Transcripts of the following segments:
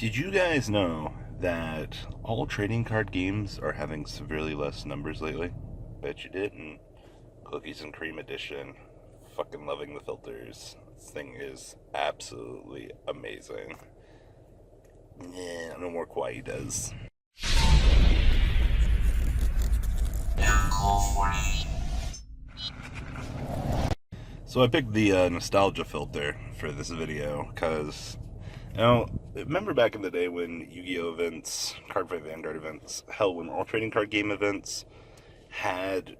Did you guys know that all trading card games are having severely less numbers lately? Bet you didn't. Cookies and Cream Edition. Fucking loving the filters. This thing is absolutely amazing. Yeah, no more Kawaii does. So I picked the nostalgia filter for this video because, remember back in the day when Yu-Gi-Oh events, Cardfight Vanguard events, hell, when all trading card game events had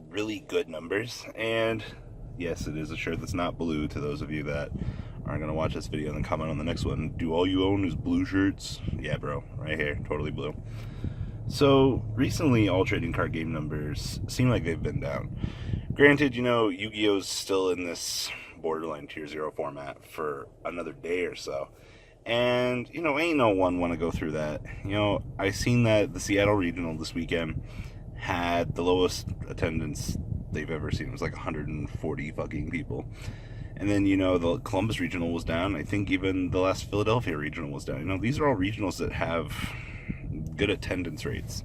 really good numbers. And yes, it is a shirt that's not blue, to those of you that aren't going to watch this video and then comment on the next one. Do all you own is blue shirts? Yeah, bro, right here, totally blue. So recently, all trading card game numbers seem like they've been down. Granted, Yu-Gi-Oh's still in this borderline tier 0 format for another day or so. And, ain't no one want to go through that. I seen that the Seattle Regional this weekend had the lowest attendance they've ever seen. It was like 140 fucking people. And then, the Columbus Regional was down. I think even the last Philadelphia Regional was down. These are all regionals that have good attendance rates.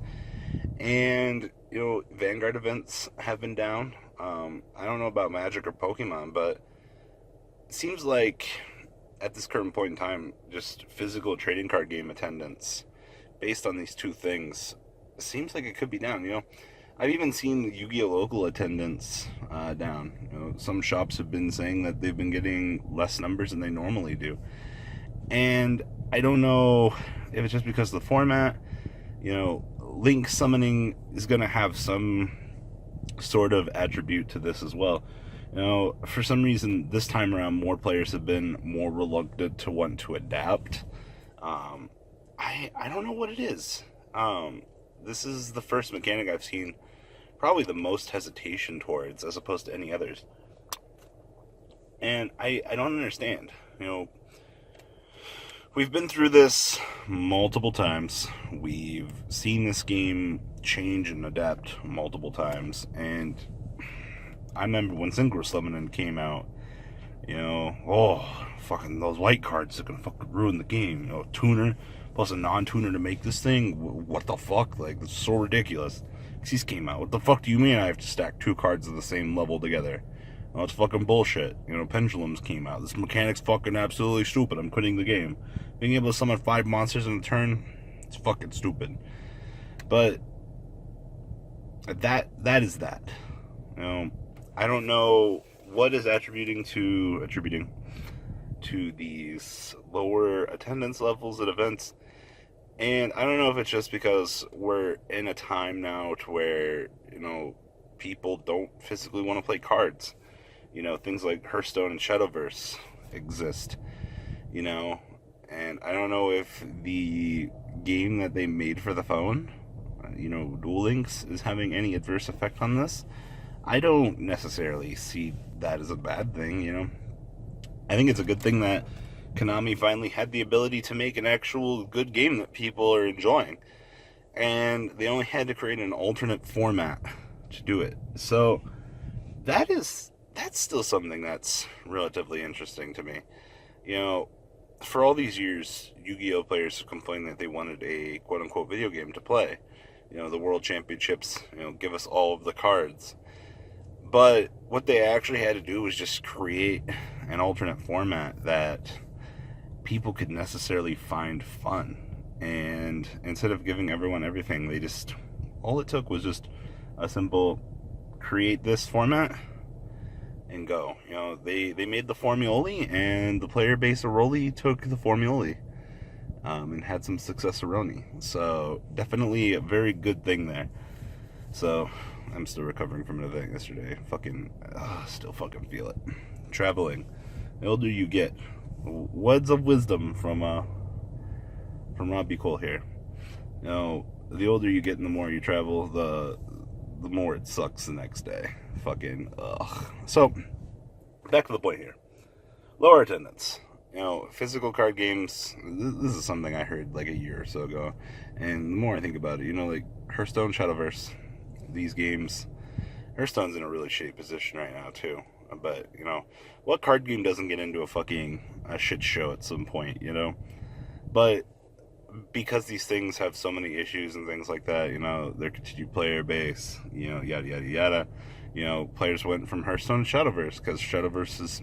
And, Vanguard events have been down. I don't know about Magic or Pokemon, but it seems like at this current point in time, just physical trading card game attendance based on these two things seems like it could be down. I've even seen Yu-Gi-Oh local attendance down. Some shops have been saying that they've been getting less numbers than they normally do. And I don't know if it's just because of the format. Link summoning is going to have some sort of attribute to this as well. For some reason, this time around, more players have been more reluctant to want to adapt. I don't know what it is. This is the first mechanic I've seen probably the most hesitation towards, as opposed to any others. And I don't understand. We've been through this multiple times. We've seen this game change and adapt multiple times. And I remember when Synchro Summoning came out, fucking those white cards are gonna fucking ruin the game. Tuner plus a non-tuner to make this thing. What the fuck? Like, it's so ridiculous. Xyz came out. What the fuck do you mean I have to stack two cards of the same level together? No, it's fucking bullshit. Pendulums came out. This mechanic's fucking absolutely stupid. I'm quitting the game. Being able to summon 5 monsters in a turn, it's fucking stupid. But that is that. I don't know what is attributing to these lower attendance levels at events. And I don't know if it's just because we're in a time now to where, people don't physically want to play cards. Things like Hearthstone and Shadowverse exist, and I don't know if the game that they made for the phone, Duel Links, is having any adverse effect on this. I don't necessarily see that as a bad thing, I think it's a good thing that Konami finally had the ability to make an actual good game that people are enjoying. And they only had to create an alternate format to do it. So that's still something that's relatively interesting to me. For all these years, Yu-Gi-Oh players have complained that they wanted a quote-unquote video game to play. The World Championships, give us all of the cards. But what they actually had to do was just create an alternate format that people could necessarily find fun. And instead of giving everyone everything, all it took was just a simple create this format and go. They made the Formioli, and the player base of Rolly took the Formioli and had some success Aroni. So definitely a very good thing there. So I'm still recovering from an event yesterday. Still fucking feel it. Traveling. The older you get, words of wisdom from Robbie Cole here. The older you get and the more you travel, the more it sucks the next day. Fucking ugh. So back to the point here. Lower attendance. Physical card games. This is something I heard like a year or so ago, and the more I think about it, like Hearthstone, Shadowverse, these games. Hearthstone's in a really shitty position right now too. But what card game doesn't get into a shit show at some point? But because these things have so many issues and things like that, their continued player base, yada yada yada. Players went from Hearthstone to Shadowverse because Shadowverse is,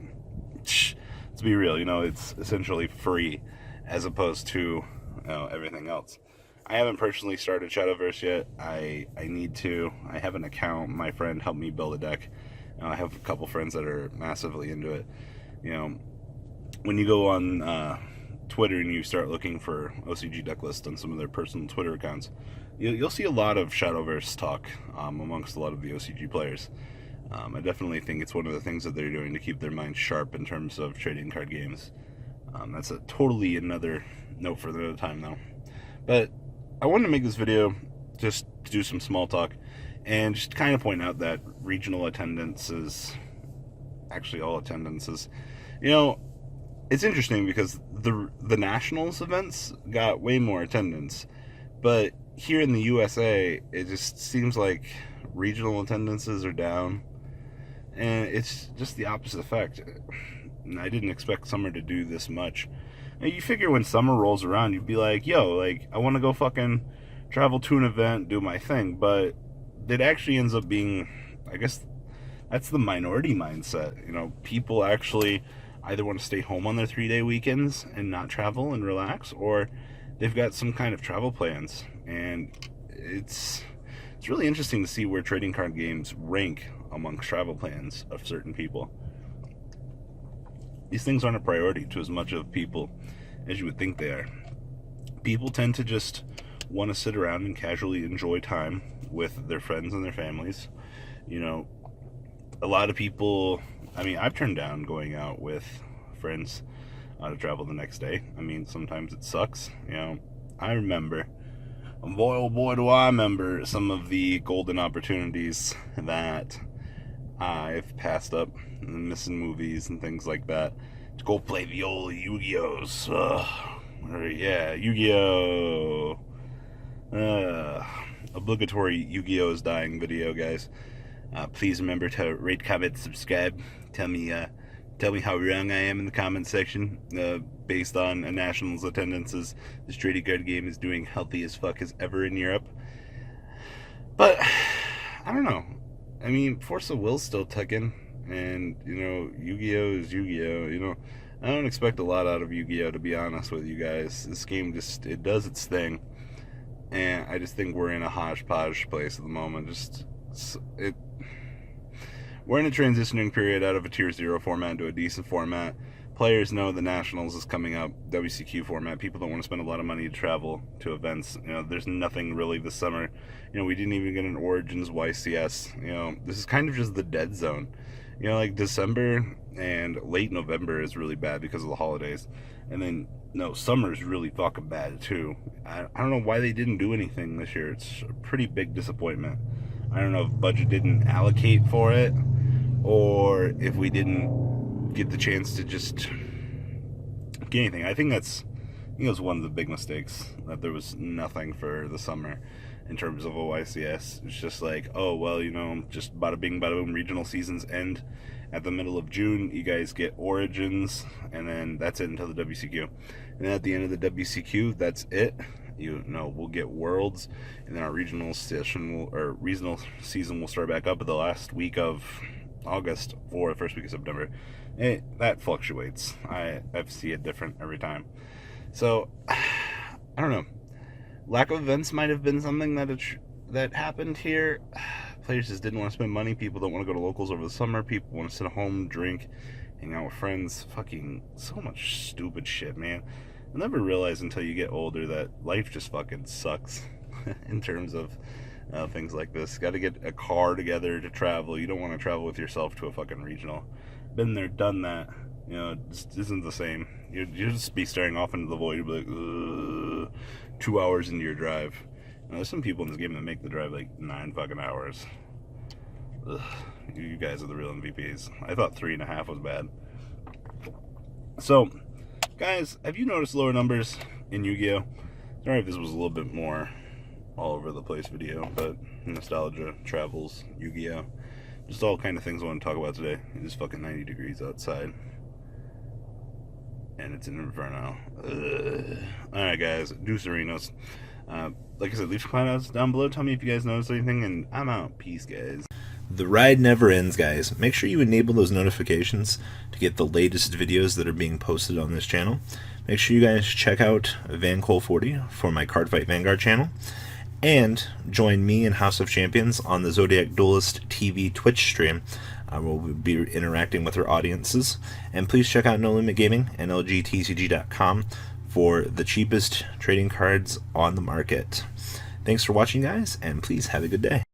to be real, it's essentially free as opposed to everything else. I haven't personally started Shadowverse yet. I need to. I have an account. My friend helped me build a deck. I have a couple friends that are massively into it. When you go on Twitter and you start looking for OCG deck lists on some of their personal Twitter accounts, you'll see a lot of Shadowverse talk amongst a lot of the OCG players. I definitely think it's one of the things that they're doing to keep their minds sharp in terms of trading card games. That's a totally another note for another time, though. But I wanted to make this video just to do some small talk and just kind of point out that regional attendance is actually all attendances. It's interesting because the nationals events got way more attendance, but here in the USA, it just seems like regional attendances are down, and it's just the opposite effect. I didn't expect summer to do this much. Now, you figure when summer rolls around, you'd be like, yo, I want to go fucking travel to an event, do my thing, but it actually ends up being, I guess, that's the minority mindset. People actually either want to stay home on their 3-day weekends and not travel and relax, or they've got some kind of travel plans. And it's really interesting to see where trading card games rank amongst travel plans of certain people. These things aren't a priority to as much of people as you would think they are. People tend to just want to sit around and casually enjoy time with their friends and their families. A lot of people, I've turned down going out with friends to travel the next day. Sometimes it sucks. I remember, boy, oh boy, do I remember some of the golden opportunities that I've passed up, missing movies and things like that, to go play the old Yu-Gi-Ohs. Yeah, Yu-Gi-Oh! Obligatory Yu-Gi-Oh! Is dying video, guys. Please remember to rate, comment, subscribe. Tell me how wrong I am in the comment section. Based on a nationals attendances, this trading card game is doing healthy as fuck as ever in Europe. But I don't know. Force of Will's still ticking, and Yu-Gi-Oh! Is Yu-Gi-Oh! I don't expect a lot out of Yu-Gi-Oh! To be honest with you guys. This game it does its thing, and I just think we're in a hodgepodge place at the moment. We're in a transitioning period out of a tier 0 format to a decent format. Players know the Nationals is coming up, WCQ format. People don't want to spend a lot of money to travel to events. There's nothing really this summer. We didn't even get an Origins YCS. This is kind of just the dead zone. December and late November is really bad because of the holidays. And then, summer is really fucking bad too. I don't know why they didn't do anything this year. It's a pretty big disappointment. I don't know if budget didn't allocate for it, or if we didn't get the chance to just get anything. I think it was one of the big mistakes, that there was nothing for the summer in terms of OICS. It's just like, oh, well, just bada bing, bada boom, regional seasons end at the middle of June. You guys get Origins, and then that's it until the WCQ. And then at the end of the WCQ, that's it. We'll get Worlds, and then our regional season will start back up at the last week of August or the first week of September. That fluctuates. I see it different every time. So, I don't know. Lack of events might have been something that happened here. Players just didn't want to spend money. People don't want to go to locals over the summer. People want to sit at home, drink, hang out with friends. Fucking so much stupid shit, man. You'll never realize until you get older that life just fucking sucks in terms of things like this. Got to get a car together to travel. You don't want to travel with yourself to a fucking regional. Been there, done that. It just isn't the same. You'd just be staring off into the void. You'd be like, ugh, 2 hours into your drive. There's some people in this game that make the drive like 9 fucking hours. Ugh, you guys are the real MVPs. I thought 3.5 was bad. So, guys, have you noticed lower numbers in Yu-Gi-Oh? Sorry if this was a little bit more all over the place video, but nostalgia, travels, Yu-Gi-Oh, just all kind of things I want to talk about today. It is fucking 90 degrees outside. and it's an Inferno. Alright, guys, Deuce Arenas. Like I said, leave comments down below. Tell me if you guys noticed anything, and I'm out. Peace, guys. The ride never ends, guys. Make sure you enable those notifications to get the latest videos that are being posted on this channel. Make sure you guys check out VanCole40 for my Cardfight Vanguard channel. And join me and House of Champions on the Zodiac Duelist TV Twitch stream. We'll be interacting with our audiences. And please check out No Limit Gaming and LGTCG.com for the cheapest trading cards on the market. Thanks for watching, guys, and please have a good day.